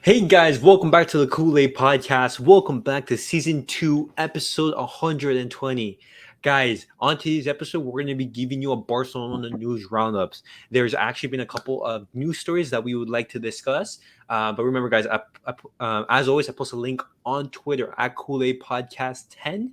Hey guys, welcome back to the Kool-Aid Podcast. Welcome back to Season 2, Episode 120. Guys, on today's episode, we're going to be giving you a Barcelona news roundups. There's actually been a couple of news stories that we would like to discuss. But remember, guys, as always, I post a link on Twitter at Kool-Aid Podcast 10.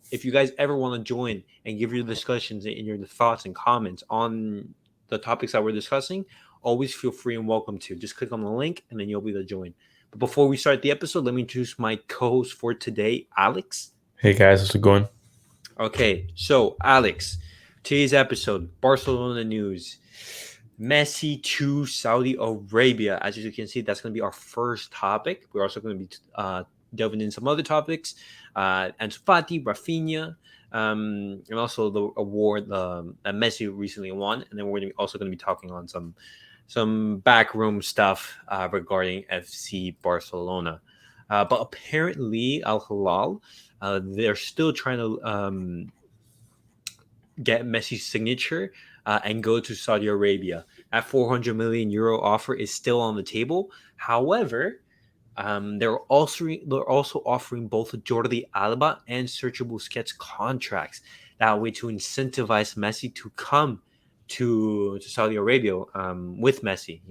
If you guys ever want to join and give your discussions and your thoughts and comments on the topics that we're discussing, always feel free and welcome to. Just click on the link and then you'll be able to join. But before we start the episode, let me introduce my co-host for today, Alex. Hey guys, how's it going? Okay, so Alex, today's episode, Barcelona news. Messi to Saudi Arabia. As you can see, that's going to be our first topic. We're also going to be delving in some other topics. Ansu Fati, Rafinha, and also the award that Messi recently won. And then we're also going to be talking on some backroom stuff regarding FC Barcelona. But apparently, Al Hilal, they're still trying to get Messi's signature and go to Saudi Arabia. That 400 million euro offer is still on the table. However, they're also offering both Jordi Alba and Sergio Busquets contracts. That way to incentivize Messi to come to Saudi Arabia with Messi,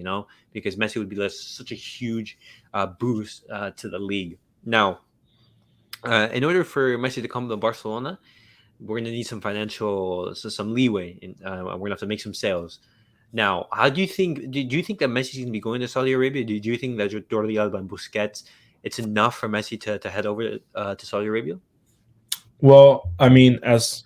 because Messi would be such a huge boost to the league. Now, in order for Messi to come to Barcelona, we're gonna need some leeway, and we're gonna have to make some sales. Now, how do you think? Do you think that Messi's gonna be going to Saudi Arabia? Do you think that Jordi Alba and Busquets, it's enough for Messi to head over to Saudi Arabia? Well, I mean, as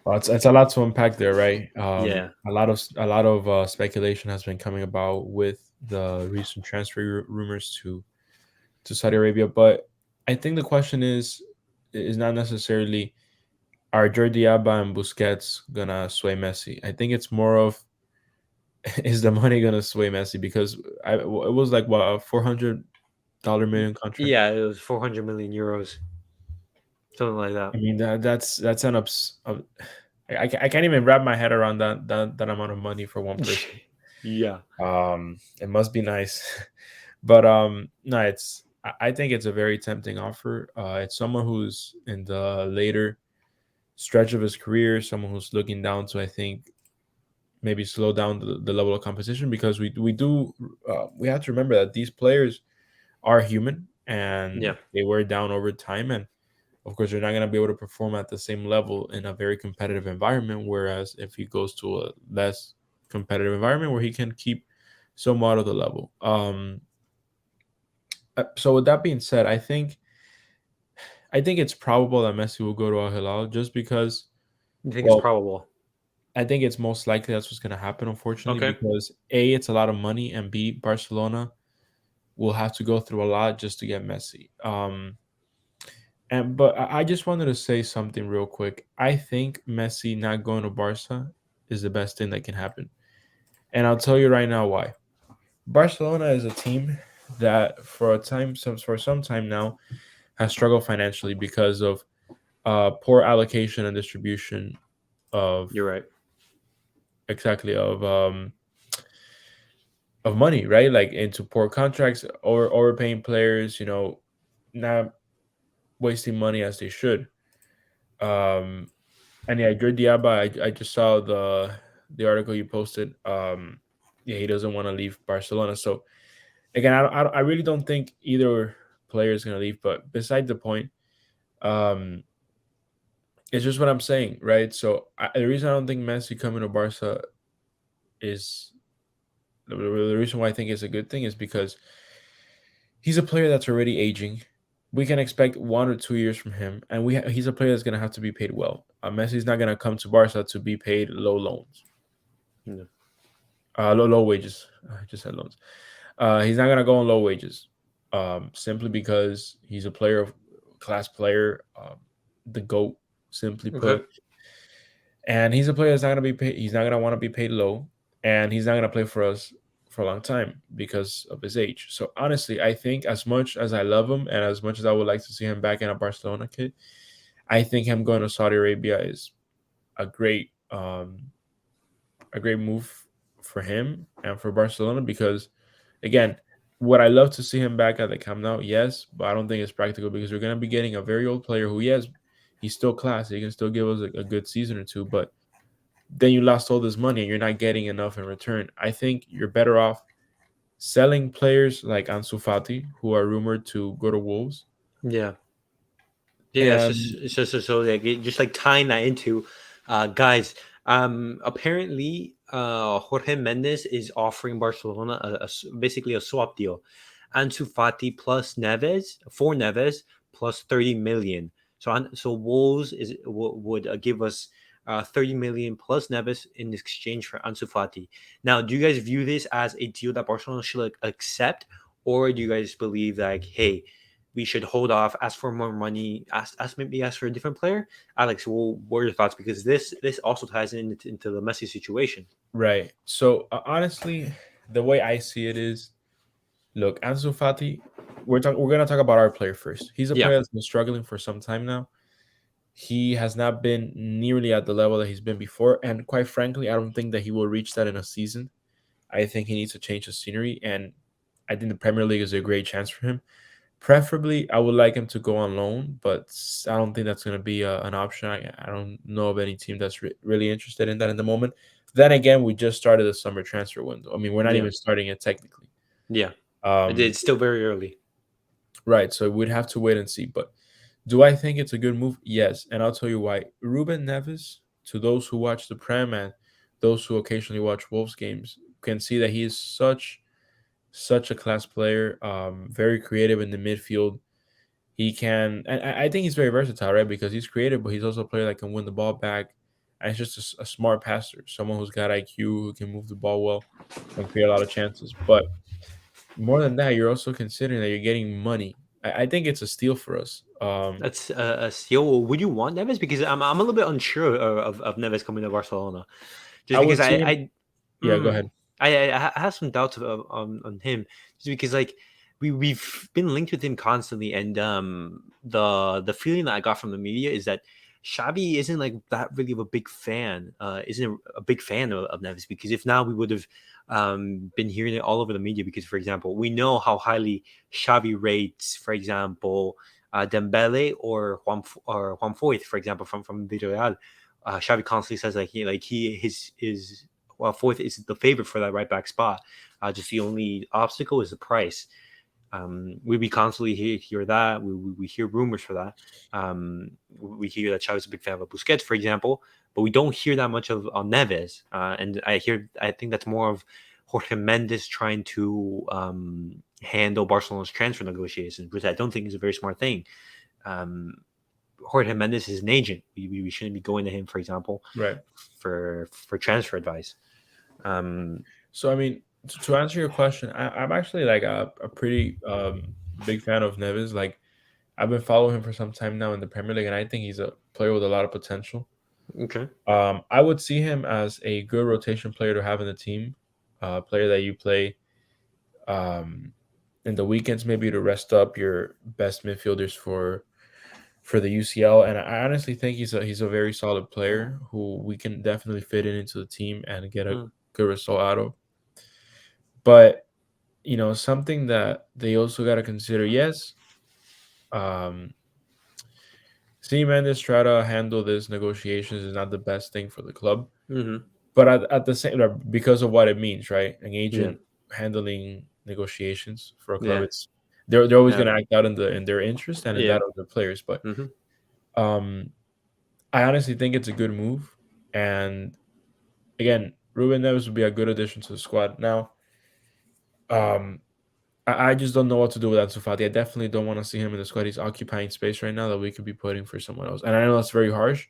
well, it's a lot to unpack there, right? Yeah, A lot of speculation has been coming about with the recent transfer rumors to Saudi Arabia, but I think the question is not necessarily are Jordi Alba and Busquets gonna sway Messi. I think it's more of is the money gonna sway Messi because it was like what a $400 million contract. yeah, it was 400 million euros, something like that. I mean that's an I can't even wrap my head around that amount of money for one person. Yeah, It must be nice, but no, I think it's a very tempting offer. It's someone who's in the later stretch of his career, someone who's looking down to, I think, maybe slow down the level of competition because we have to remember that these players are human yeah, and they wear down over time, and of course they're not going to be able to perform at the same level in a very competitive environment, whereas if he goes to a less competitive environment where he can keep somewhat of the level. So with that being said, I think it's probable that Messi will go to Al Hilal just because, you think it's well, probable? I think it's most likely that's what's going to happen, unfortunately, Okay, because A, it's a lot of money, and B, Barcelona will have to go through a lot just to get Messi. But I just wanted to say something real quick. I think Messi not going to Barca is the best thing that can happen, and I'll tell you right now why. Barcelona is a team that for some time now has struggled financially because of poor allocation and distribution of you're right. exactly of money, right? Like into poor contracts or overpaying players, not wasting money as they should. Um, and yeah, Jordi Alba, I just saw the article you posted. Yeah, he doesn't want to leave Barcelona. So again, I really don't think either player is going to leave. But beside the point, um, it's just what I'm saying, right? So the reason I don't think Messi coming to Barca is the reason why I think it's a good thing is because he's a player that's already aging. We can expect 1 or 2 years from him, and he's a player that's going to have to be paid well. Messi's not going to come to Barca to be paid low loans, Yeah. low wages. I just said loans. He's not going to go on low wages, simply because he's a player of class player, the goat, simply Okay. put. And he's a player that's not going to be paid. He's not going to want to be paid low, and he's not going to play for us for a long time because of his age. So honestly, I think as much as I love him and as much as I would like to see him back in a Barcelona kit, I think him going to Saudi Arabia is a great a great move for him and for Barcelona because again, Would I love to see him back at the Camp Nou? Yes, but I don't think it's practical because we're going to be getting a very old player who, yes, he's still classy. He can still give us a good season or two, but then you lost all this money and you're not getting enough in return. I think you're better off selling players like Ansu Fati, who are rumored to go to Wolves. Yeah. Yeah, And it's just so like just like tying that into guys. Apparently, Jorge Mendes is offering Barcelona basically a swap deal. Ansu Fati plus Neves for Neves plus 30 million. So Wolves would give us 30 million plus Neves in exchange for Ansu Fati. Now, do you guys view this as a deal that Barcelona should like, accept, or do you guys believe like, hey, we should hold off, ask for more money, ask for a different player? Alex, well, what are your thoughts? Because this also ties into the Messi situation. right. So honestly, the way I see it is, look, Ansu Fati. We're gonna talk about our player first. He's a Yeah, player that's been struggling for some time now. He has not been nearly at the level that he's been before, and quite frankly, I don't think that he will reach that in a season. I think he needs to change the scenery, and I think the Premier League is a great chance for him. Preferably, I would like him to go on loan, but I don't think that's going to be an option. I don't know of any team that's really interested in that in the moment. Then again, we just started the summer transfer window. I mean, we're not yeah, even starting it technically. yeah. Um, It's still very early. right, so we'd have to wait and see. But do I think it's a good move? Yes, and I'll tell you why. Ruben Neves, to those who watch the Prem and those who occasionally watch Wolves games, can see that he is such a class player. Very creative in the midfield. He can, and I think he's very versatile, right? Because he's creative, but he's also a player that can win the ball back, and he's just a smart passer, someone who's got IQ, who can move the ball well, and create a lot of chances. But more than that, you're also considering that you're getting money. I think it's a steal for us. That's a steal. Would you want Neves? Because I'm a little bit unsure of Neves coming to Barcelona, just I because would see him. Yeah, go ahead. I have some doubts on him, just because like we've been linked with him constantly, and the feeling that I got from the media is that Xavi isn't like that really of a big fan, isn't a big fan of Neves, because if now we would have been hearing it all over the media, because for example we know how highly Xavi rates, for example, Dembele or Juan Foyth, for example, from Villarreal. Xavi constantly says his well, Foyth is the favorite for that right back spot. Just the only obstacle is the price. We constantly hear that. We hear rumors for that. We hear that Xavi's a big fan of Busquets, for example, but we don't hear that much of on Neves. And I think that's more of Jorge Mendes trying to handle Barcelona's transfer negotiations, which I don't think is a very smart thing. Um, Jorge Mendes is an agent. We shouldn't be going to him, for example, Right. for transfer advice. Um, So I mean, to answer your question, I'm actually like a pretty big fan of Neves. Like I've been following him for some time now in the Premier League, and I think he's a player with a lot of potential. okay. I would see him as a good rotation player to have in the team, player that you play um, in the weekends, maybe to rest up your best midfielders for the UCL. And I honestly think he's a very solid player who we can definitely fit into the team and get a Mm, good result out of. But something that they also got to consider. Yes, um, seeing Mendes try to handle this negotiations is not the best thing for the club. mm-hmm. But at the same, like, because of what it means, right? An Yeah. agent handling negotiations for a club, Yeah. it's they're always Yeah. going to act out in their interest and in Yeah. that of the players. But Mm-hmm. um, I honestly think it's a good move. And again, Ruben Neves would be a good addition to the squad. Now, um, I just don't know what to do with Ansu Fati. I definitely don't want to see him in the squad. He's occupying space right now that we could be putting for someone else. And I know that's very harsh.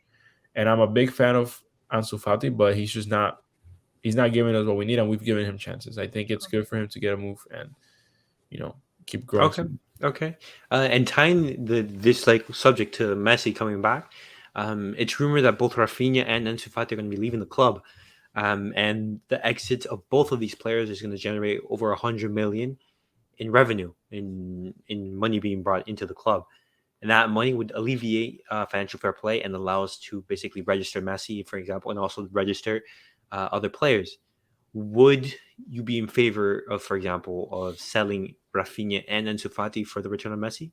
And I'm a big fan of Ansu Fati, but he's just not. He's not giving us what we need, and we've given him chances. I think it's good for him to get a move and you know keep growing. Okay. Okay. And tying this like subject to Messi coming back, it's rumored that both Rafinha and Ansu Fati are going to be leaving the club, and the exit of both of these players is going to generate over 100 million in revenue, in money being brought into the club, and that money would alleviate financial fair play and allow us to basically register Messi, for example, and also register other players. Would you be in favor of, for example, of selling Rafinha and Ansu Fati for the return of Messi?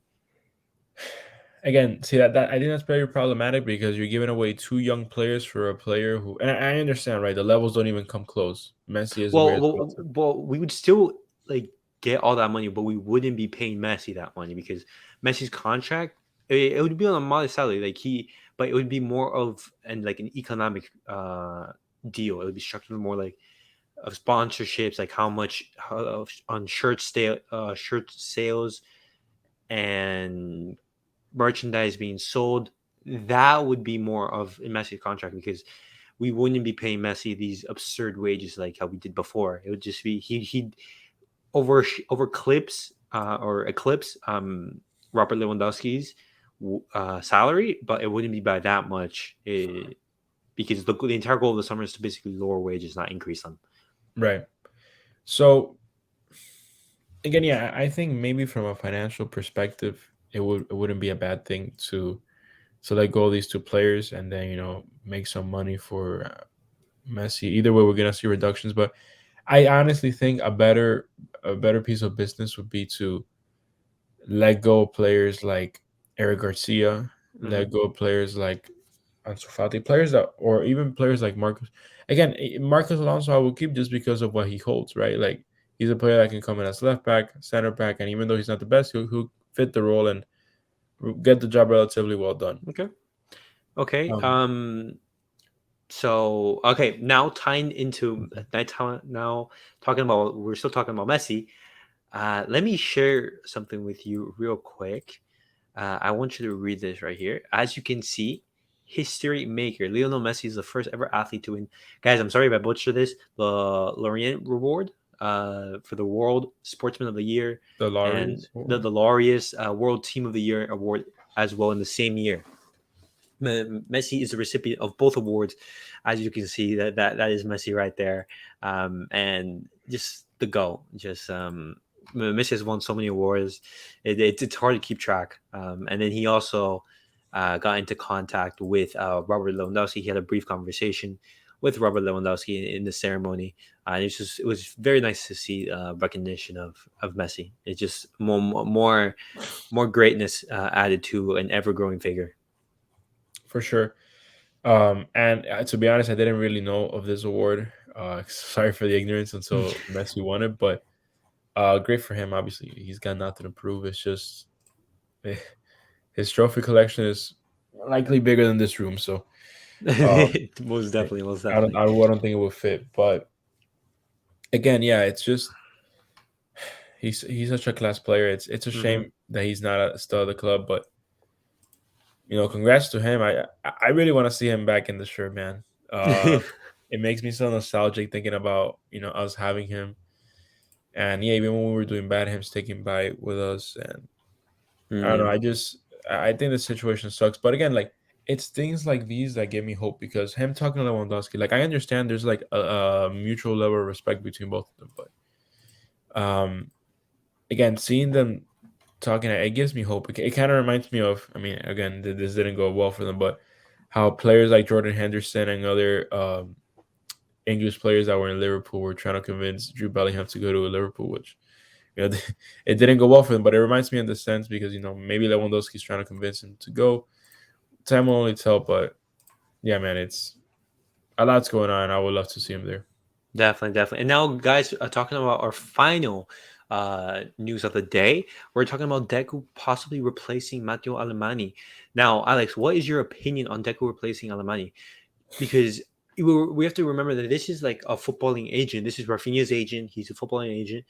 Again, see that I think that's very problematic because you're giving away two young players for a player who, and I understand, right? The levels don't even come close. Messi is a way Well, as well well, to, well, we would still like get all that money, but we wouldn't be paying Messi that money because Messi's contract it would be on a modest salary, like but it would be more of like an economic deal. It would be structured more like of sponsorships, like how much on shirt sales and merchandise being sold. That would be more of a Messi contract because we wouldn't be paying Messi these absurd wages like how we did before. It would just be he'd over clips or eclipse Robert Lewandowski's salary, but it wouldn't be by that much because the entire goal of the summer is to basically lower wages, not increase them. right. So again, yeah, I think maybe from a financial perspective, it wouldn't be a bad thing to let go of these two players and then make some money for Messi. Either way, we're gonna see reductions, but I honestly think a better piece of business would be to let go of players like Eric Garcia, Hmm. let go of players like Ansu Fati, players that, or even players like Marcus. Again, Marcus Alonso, I will keep just because of what he holds, right? Like he's a player that can come in as left back, center back, and even though he's not the best, he'll fit the role and get the job relatively well done. Okay. Okay. Um, So okay, now tying into now talking about we're still talking about Messi. Let me share something with you real quick. I want you to read this right here. As you can see, history maker Lionel Messi is the first ever athlete to win. Guys, I'm sorry if I butcher this. The Lorient Reward for the World Sportsman of the Year the and Laureus the Award. Laureus World Team of the Year award as well in the same year. Messi is the recipient of both awards, as you can see. That is Messi right there, and just the go. Just Messi has won so many awards, it's hard to keep track. And then he also got into contact with Robert Lewandowski. He had a brief conversation with Robert Lewandowski in the ceremony. It was very nice to see recognition of Messi. It's just more greatness added to an ever growing figure. For sure. And to be honest, I didn't really know of this award. Sorry for the ignorance until Messi won it, but great for him. Obviously, he's got nothing to prove. It's just eh, his trophy collection is likely bigger than this room, so Most eh, definitely, most I don't definitely. I don't think it will fit. But again, yeah, it's just he's such a class player. It's a Hmm. shame that he's not still at the club, but congrats to him. I really want to see him back in the shirt, man. Uh, it makes me so nostalgic thinking about us having him, and yeah, even when we were doing bad, him sticking by with us, and I don't know. Mm. I think the situation sucks, but again, like it's things like these that give me hope because him talking to Lewandowski, like I understand there's like a mutual level of respect between both of them, but again, seeing them talking, it gives me hope. It kind of reminds me of, I mean, again, this didn't go well for them, but how players like Jordan Henderson and other English players that were in Liverpool were trying to convince Drew Bellingham to go to Liverpool, which it didn't go well for them. But it reminds me in the sense because maybe Lewandowski's trying to convince him to go. Time will only tell, but yeah, man, it's a lot's going on. I would love to see him there. Definitely, definitely. And now, guys, talking about our final news of the day, we're talking about Deco possibly replacing Matteo Alemany. Now, Alex, what is your opinion on Deco replacing Alemany? Because we have to remember that this is like a footballing agent. This is Rafinha's agent. He's a footballing agent.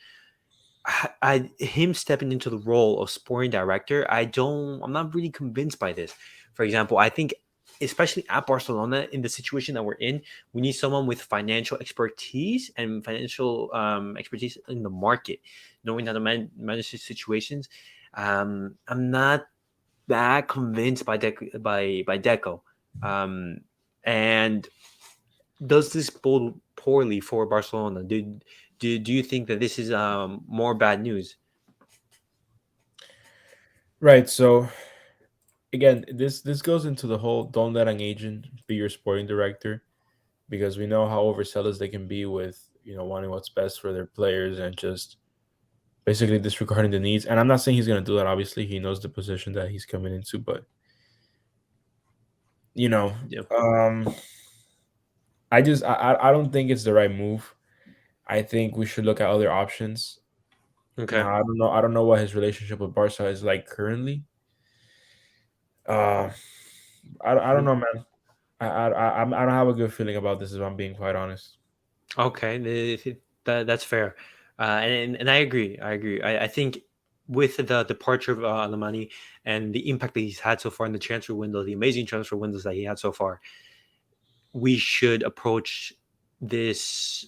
Him stepping into the role of sporting director, I'm not really convinced by this. For example, I think especially at Barcelona in the situation that we're in, we need someone with financial expertise and financial expertise in the market, knowing how to manage these situations. I'm not that convinced by Deco, um, and does this bode poorly for Barcelona? Do you think that this is more bad news? Right. So again, this goes into the whole don't let an agent be your sporting director because we know how overzealous they can be with wanting what's best for their players and just basically disregarding the needs. And I'm not saying he's going to do that. Obviously, he knows the position that he's coming into, but you know, Yeah. um, I don't think it's the right move. I think we should look at other options. Okay. Now, I don't know what his relationship with Barca is like currently. Uh, I don't know, man. I don't have a good feeling about this, if I'm being quite honest. Okay, that's fair, and I agree. I agree. I think with the departure of Alemany and the impact that he's had so far in the transfer window, the amazing transfer windows that he had so far, we should approach this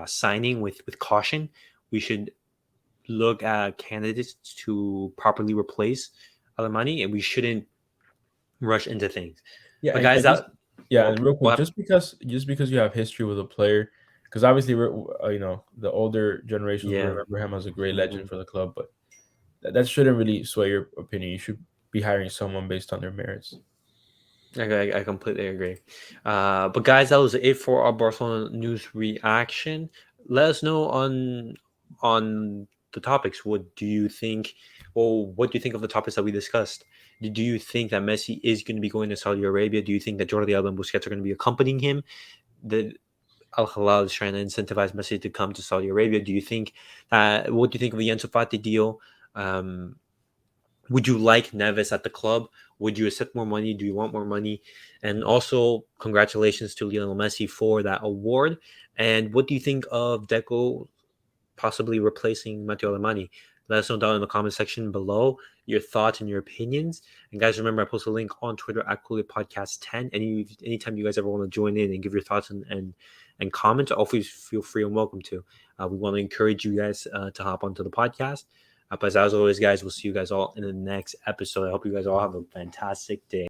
signing with caution. We should look at candidates to properly replace Alemany, and we shouldn't rush into things. Yeah, But guys, that and real quick, what happened? just because you have history with a player, because obviously the older generations will Yeah. remember him as a great legend Mhm. for the club, but that shouldn't really sway your opinion. You should be hiring someone based on their merits. I completely agree. But guys, that was it for our Barcelona news reaction. Let us know on the topics. What do you think? Well, what do you think of the topics that we discussed? Do you think that Messi is going to be going to Saudi Arabia? Do you think that Jordi Alba and Busquets are going to be accompanying him? That Al Hilal is trying to incentivize Messi to come to Saudi Arabia. Do you think? What do you think of the Ansu Fati deal? Um, would you like Neves at the club? Would you accept more money? Do you want more money? And also, congratulations to Lionel Messi for that award. And what do you think of Deco possibly replacing Matteo Alemany? Let us know down in the comment section below your thoughts and your opinions. And guys, remember I post a link on Twitter at Cooley Podcast 10. Anytime you guys ever want to join in and give your thoughts and comment, always feel free and welcome to. We want to encourage you guys to hop onto the podcast. But as always, guys, we'll see you guys all in the next episode. I hope you guys all have a fantastic day.